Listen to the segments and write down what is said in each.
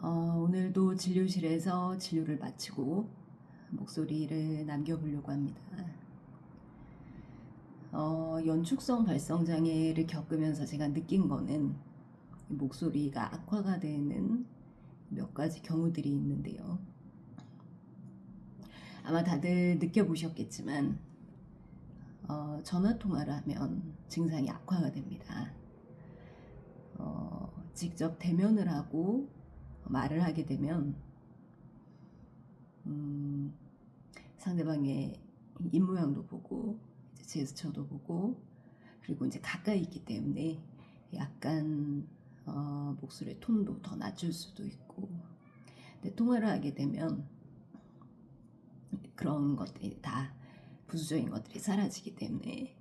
오늘도 진료실에서 진료를 마치고 목소리를 남겨보려고 합니다. 연축성 발성 장애를 겪으면서 제가 느낀 거는 목소리가 악화가 되는 몇 가지 경우들이 있는데요. 아마 다들 느껴보셨겠지만 전화 통화를 하면 증상이 악화가 됩니다. 직접 대면을 하고 말을 하게 되면 상대방의 입모양도 보고 제스처도 보고 그리고 이제 가까이 있기 때문에 약간 목소리의 톤도 더 낮출 수도 있고, 근데 통화를 하게 되면 그런 것들이 다 부수적인 것들이 사라지기 때문에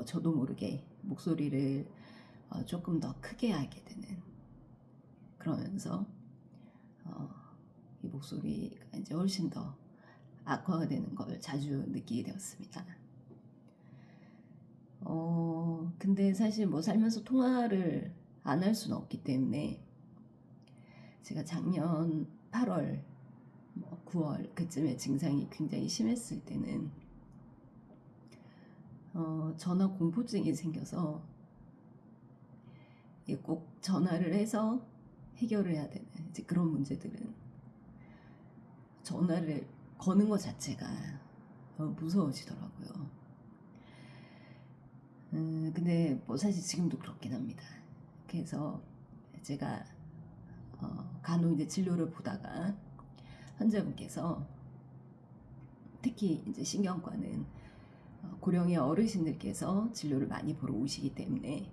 저도 모르게 목소리를 조금 더 크게 하게 되는, 그러면서 이 목소리가 이제 훨씬 더 악화가 되는 걸 자주 느끼게 되었습니다. 근데 사실 뭐 살면서 통화를 안 할 수는 없기 때문에 제가 작년 8월, 9월 그쯤에 증상이 굉장히 심했을 때는 전화 공포증이 생겨서 꼭 전화를 해서 해결을 해야 되는 이제 그런 문제들은 전화를 거는 것 자체가 무서워지더라고요. 근데 뭐 사실 지금도 그렇긴 합니다. 그래서 제가 간혹 이제 진료를 보다가 환자분께서, 특히 이제 신경과는 고령의 어르신들께서 진료를 많이 보러 오시기 때문에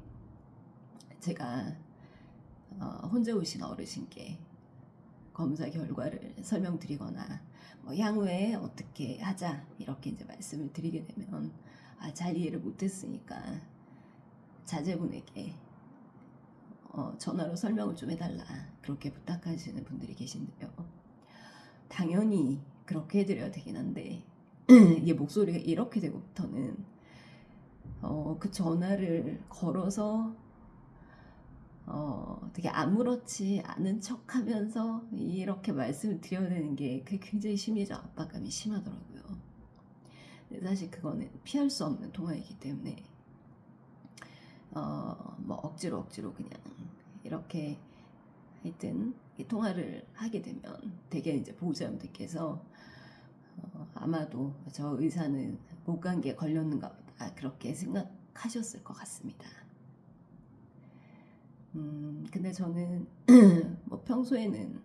제가 혼자 오신 어르신께 검사 결과를 설명드리거나 향후에 어떻게 하자 이렇게 이제 말씀을 드리게 되면 잘 이해를 못했으니까 자제분에게 전화로 설명을 좀 해달라 그렇게 부탁하시는 분들이 계신데요. 당연히 그렇게 해드려야 되긴 한데 이게 목소리가 이렇게 되고부터는 그 전화를 걸어서 되게 아무렇지 않은 척하면서 이렇게 말씀을 드려야 되는 게 그게 굉장히 심리적 압박감이 심하더라고요. 근데 사실 그거는 피할 수 없는 통화이기 때문에 뭐 억지로 그냥 이렇게 하여튼 이 통화를 하게 되면 되게 이제 보호자분들께서 아마도 저 의사는 목감기에 걸렸는가 보다 그렇게 생각하셨을 것 같습니다. 근데 저는 뭐 평소에는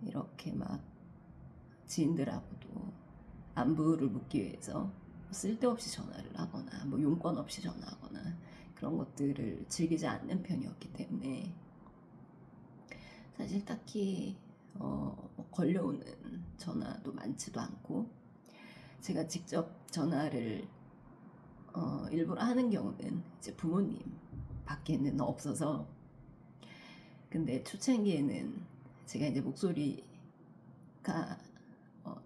이렇게 막 지인들하고도 안부를 묻기 위해서 쓸데없이 전화를 하거나 뭐 용건 없이 전화하거나 그런 것들을 즐기지 않는 편이었기 때문에 사실 딱히 걸려오는 전화도 많지도 않고, 제가 직접 전화를 일부러 하는 경우는 이제 부모님 밖에는 없어서, 근데 초창기에는 제가 이제 목소리가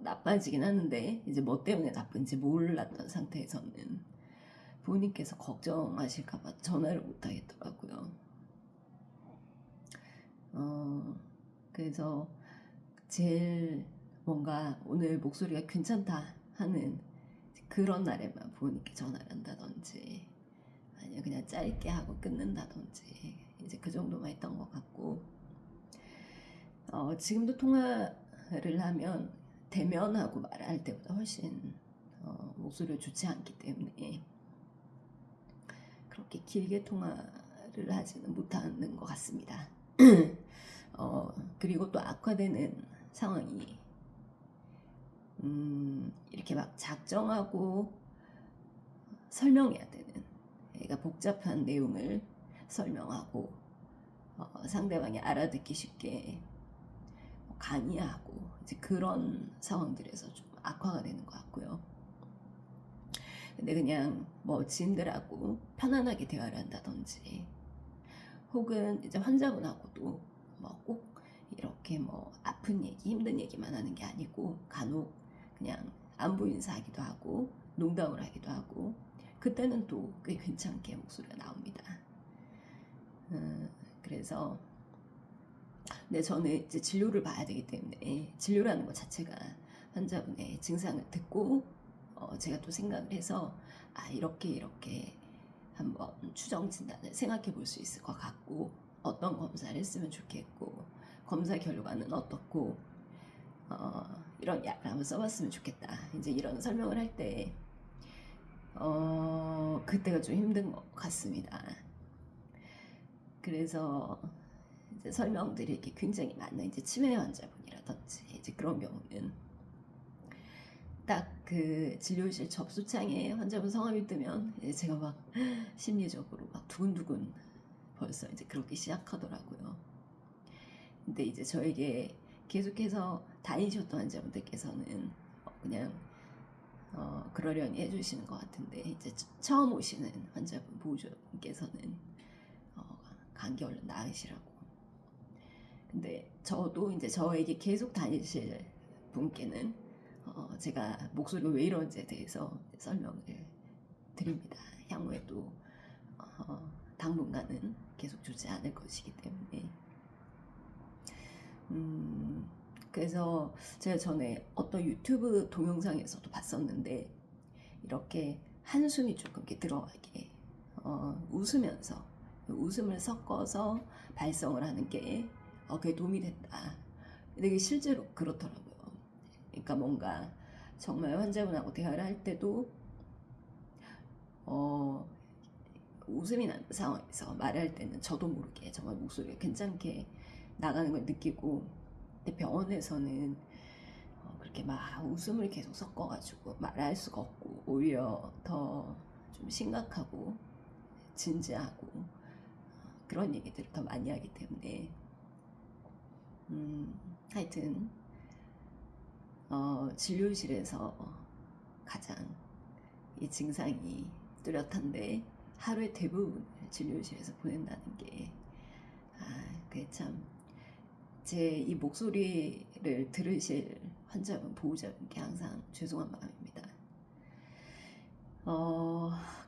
나빠지긴 하는데 이제 뭐 때문에 나쁜지 몰랐던 상태에서는 부모님께서 걱정하실까봐 전화를 못 하겠더라고요. 그래서 제일 뭔가 오늘 목소리가 괜찮다 하는 그런 날에만 부모님께 전화를 한다든지 아니면 그냥 짧게 하고 끊는다든지 이제 그 정도만 했던 것 같고, 지금도 통화를 하면 대면하고 말할 때보다 훨씬 목소리가 좋지 않기 때문에 그렇게 길게 통화를 하지는 못하는 것 같습니다. 그리고 또 악화되는 상황이 이렇게 막 작정하고 설명해야 되는, 그러니까 복잡한 내용을 설명하고 상대방이 알아듣기 쉽게 강의하고 이제 그런 상황들에서 좀 악화가 되는 것 같고요. 근데 그냥 뭐 지인들하고 편안하게 대화를 한다든지 혹은 이제 환자분하고도 뭐 꼭 이렇게 뭐 아픈 얘기, 힘든 얘기만 하는 게 아니고 간혹 그냥 안부 인사하기도 하고 농담을 하기도 하고 그때는 또 꽤 괜찮게 목소리가 나옵니다. 그래서 근데 저는 이제 진료를 봐야 되기 때문에 진료라는 것 자체가 환자분의 증상을 듣고 제가 또 생각을 해서 이렇게 한번 추정 진단을 생각해 볼 수 있을 것 같고, 어떤 검사를 했으면 좋겠고, 검사 결과는 어떻고, 이런 약을 한번 써봤으면 좋겠다, 이제 이런 설명을 할 때 그때가 좀 힘든 것 같습니다. 그래서 이제 설명드릴 게 굉장히 많은 이제 치매 환자분이라든지 이제 그런 경우는 딱 그 진료실 접수창에 환자분 성함이 뜨면 이제 제가 막 심리적으로 막 두근두근 벌써 이제 그렇게 시작하더라고요. 근데 이제 저에게 계속해서 다니셨던 환자분들께서는 그냥 그러려니 해주시는 것 같은데, 이제 처음 오시는 환자분 보호자분께서는 감기 얼른 나으시라고. 근데 저도 이제 저에게 계속 다니실 분께는 제가 목소리가 왜 이런지에 대해서 설명을 드립니다. 향후에도 당분간은 계속 좋지 않을 것이기 때문에. 그래서 제가 전에 어떤 유튜브 동영상에서도 봤었는데, 이렇게 한숨이 조금 이렇게 들어가게 웃으면서 웃음을 섞어서 발성을 하는 게 그게 도움이 된다. 근데 실제로 그렇더라고요. 그러니까 뭔가 정말 환자분하고 대화를 할 때도 웃음이 나는 상황에서 말할 때는 저도 모르게 정말 목소리가 괜찮게 나가는 걸 느끼고, 근데 병원에서는 그렇게 막 웃음을 계속 섞어가지고 말할 수가 없고, 오히려 더 좀 심각하고 진지하고 그런 얘기들을 더 많이 하기 때문에 하여튼 진료실에서 가장 이 증상이 뚜렷한데 하루의 대부분을 진료실에서 보낸다는 게 그게 참 제 이 목소리를 들으실 환자분 보호자분께 항상 죄송한 마음입니다.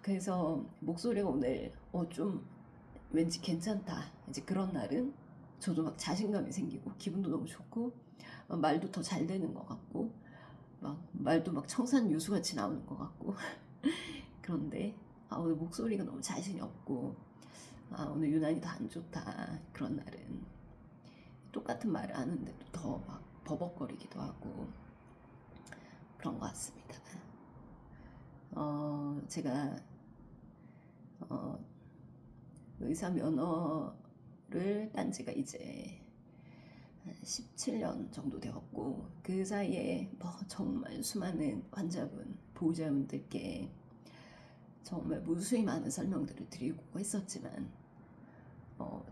그래서 목소리가 오늘 좀 왠지 괜찮다, 이제 그런 날은 저도 막 자신감이 생기고 기분도 너무 좋고 말도 더 잘 되는 것 같고 막 말도 막 청산 유수같이 나오는 것 같고 그런데 오늘 목소리가 너무 자신이 없고 오늘 유난히 더 안 좋다, 그런 날은 똑같은 말을 하는데도 더 막 버벅거리기도 하고 그런 것 같습니다. 제가 의사 면허를 딴 지가 이제 17년 정도 되었고, 그 사이에 정말 수많은 환자분, 보호자분들께 정말 무수히 많은 설명들을 드리고 했었지만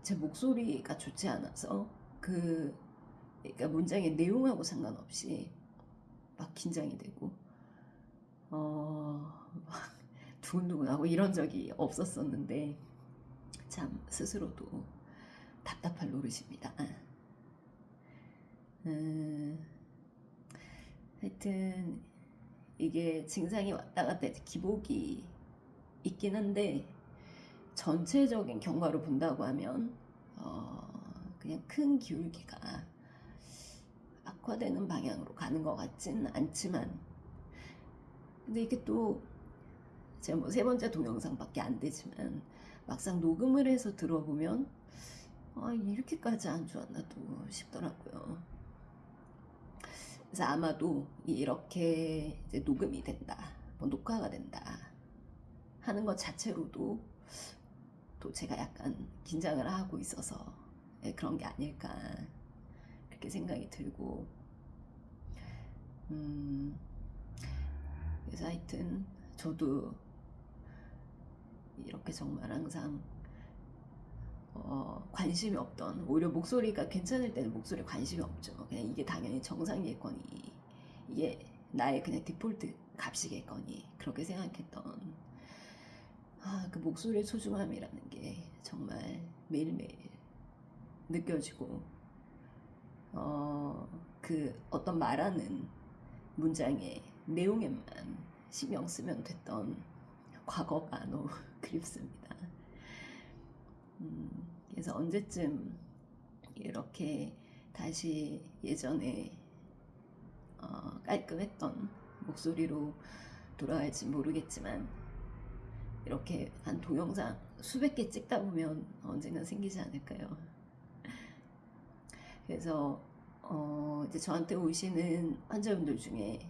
제 목소리가 좋지 않아서 그러니까 문장의 내용하고 상관없이 막 긴장이 되고 막 두근두근하고 이런 적이 없었었는데 참 스스로도 답답할 노릇입니다. 하여튼 이게 증상이 왔다 갔다 기복이 있긴 한데, 전체적인 경과로 본다고 하면 그냥 큰 기울기가 악화되는 방향으로 가는 것 같진 않지만, 근데 이게 또 제가 뭐 3번째 동영상밖에 안 되지만 막상 녹음을 해서 들어보면 이렇게까지 안 좋았나도 싶더라고요. 그래서 아마도 이렇게 이제 녹음이 된다, 뭐 녹화가 된다 하는 것 자체로도 또 제가 약간 긴장을 하고 있어서 그런 게 아닐까, 그렇게 생각이 들고, 그래서 하여튼 저도 이렇게 정말 항상 관심이 없던, 오히려 목소리가 괜찮을 때는 목소리에 관심이 없죠. 그냥 이게 당연히 정상이겠거니, 이게 나의 그냥 디폴트 값이겠거니, 그렇게 생각했던 그 목소리의 소중함이라는 게 정말 매일매일 느껴지고, 그 어떤 말하는 문장의 내용에만 신경 쓰면 됐던 과거가 너무 그립습니다. 그래서 언제쯤 이렇게 다시 예전에 깔끔했던 목소리로 돌아갈지 모르겠지만 이렇게 한 동영상 수백 개 찍다 보면 언젠간 생기지 않을까요? 그래서 이제 저한테 오시는 환자분들 중에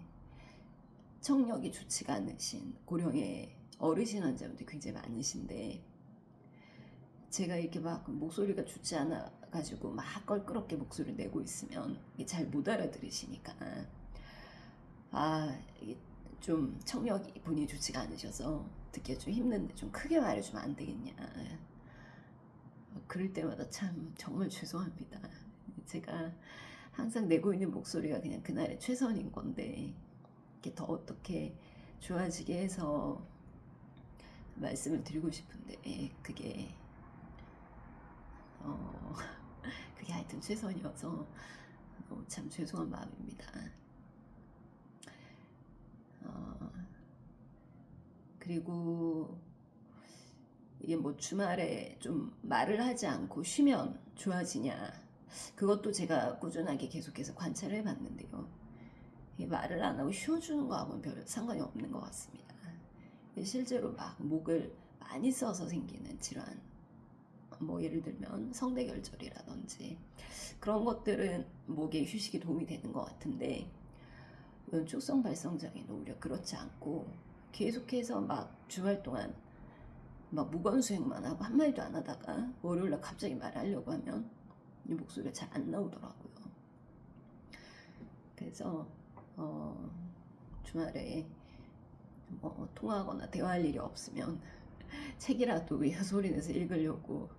청력이 좋지가 않으신 고령의 어르신 환자분들이 굉장히 많으신데 제가 이렇게 막 목소리가 좋지 않아 가지고 막 껄끄럽게 목소리를 내고 있으면 잘 못 알아들으시니까 이게 좀 청력이 본인이 좋지가 않으셔서 듣기가 좀 힘든데 좀 크게 말해주면 안 되겠냐. 그럴 때마다 참 정말 죄송합니다. 제가 항상 내고 있는 목소리가 그냥 그날의 최선인 건데 이렇게 더 어떻게 좋아지게 해서 말씀을 드리고 싶은데 그게 그게 하여튼 최선이어서 참 죄송한 마음입니다. 그리고 이게 뭐 주말에 좀 말을 하지 않고 쉬면 좋아지냐, 그것도 제가 꾸준하게 계속해서 관찰을 해봤는데요. 말을 안 하고 쉬어주는 거하고는 별 상관이 없는 것 같습니다. 실제로 막 목을 많이 써서 생기는 질환, 뭐 예를 들면 성대결절이라든지 그런 것들은 목의 휴식이 도움이 되는 것 같은데 연축성 발성장애는 오히려 그렇지 않고 계속해서 막 주말 동안 막 무건수행만 하고 한마디도 안 하다가 월요일날 갑자기 말하려고 하면 이 목소리가 잘 안 나오더라고요. 그래서 주말에 뭐 통화하거나 대화할 일이 없으면 책이라도 소리 내서 읽으려고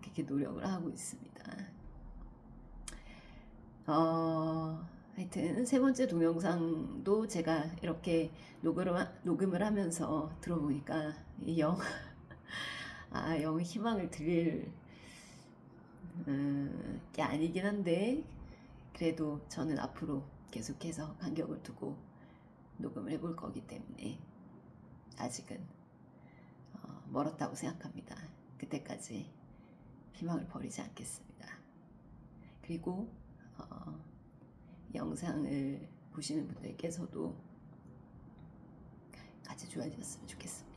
이렇게 노력을 하고 있습니다. 하여튼 세 번째 동영상도 제가 이렇게 녹음을 하면서 들어보니까 영 희망을 드릴 게 아니긴 한데 그래도 저는 앞으로 계속해서 간격을 두고 녹음을 해볼 거기 때문에 아직은 멀었다고 생각합니다. 그때까지 희망을 버리지 않겠습니다. 그리고 영상을 보시는 분들께서도 같이 좋아지셨으면 좋겠습니다.